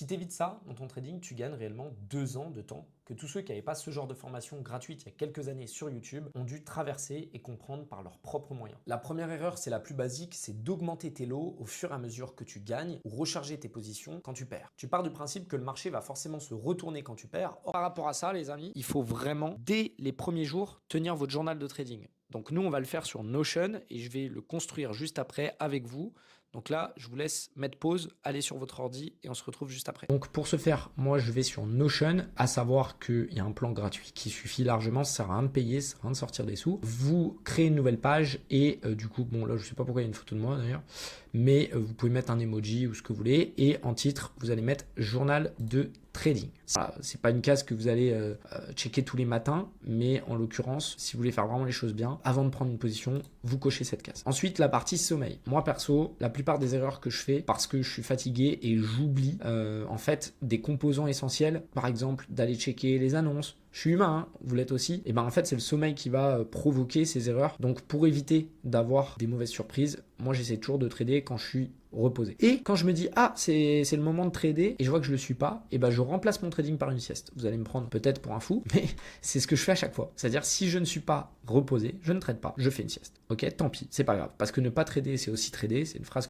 Si tu évites ça dans ton trading, tu gagnes réellement 2 ans de temps que tous ceux qui n'avaient pas ce genre de formation gratuite il y a quelques années sur YouTube ont dû traverser et comprendre par leurs propres moyens. La première erreur, c'est la plus basique, c'est d'augmenter tes lots au fur et à mesure que tu gagnes ou recharger tes positions quand tu perds. Tu pars du principe que le marché va forcément se retourner quand tu perds. Or, par rapport à ça, les amis, il faut vraiment, dès les premiers jours, tenir votre journal de trading. Donc nous, on va le faire sur Notion et je vais le construire juste après avec vous. Donc là, je vous laisse mettre pause, aller sur votre ordi et on se retrouve juste après. Donc pour ce faire, moi je vais sur Notion, à savoir qu'il y a un plan gratuit qui suffit largement, ça sert à rien de payer, ça sert à rien de sortir des sous. Vous créez une nouvelle page et du coup, bon là je sais pas pourquoi il y a une photo de moi d'ailleurs, mais vous pouvez mettre un emoji ou ce que vous voulez et en titre, vous allez mettre journal de trading. Voilà, c'est pas une case que vous allez checker tous les matins, mais en l'occurrence, si vous voulez faire vraiment les choses bien, avant de prendre une position, vous cochez cette case. Ensuite, la partie sommeil. Moi perso, la plupart des erreurs que je fais, parce que je suis fatigué et j'oublie en fait des composants essentiels, par exemple d'aller checker les annonces. Je suis humain, hein, vous l'êtes aussi. Et ben en fait, c'est le sommeil qui va provoquer ces erreurs. Donc pour éviter d'avoir des mauvaises surprises, moi j'essaie toujours de trader quand je suis reposé. Et quand je me dis ah c'est le moment de trader et je vois que je le suis pas, et ben je remplace mon trading par une sieste. Vous allez me prendre peut-être pour un fou, mais c'est ce que je fais à chaque fois. C'est-à-dire si je ne suis pas reposé, je ne trade pas, je fais une sieste. Ok, tant pis, c'est pas grave. Parce que ne pas trader, c'est aussi trader. C'est une phrase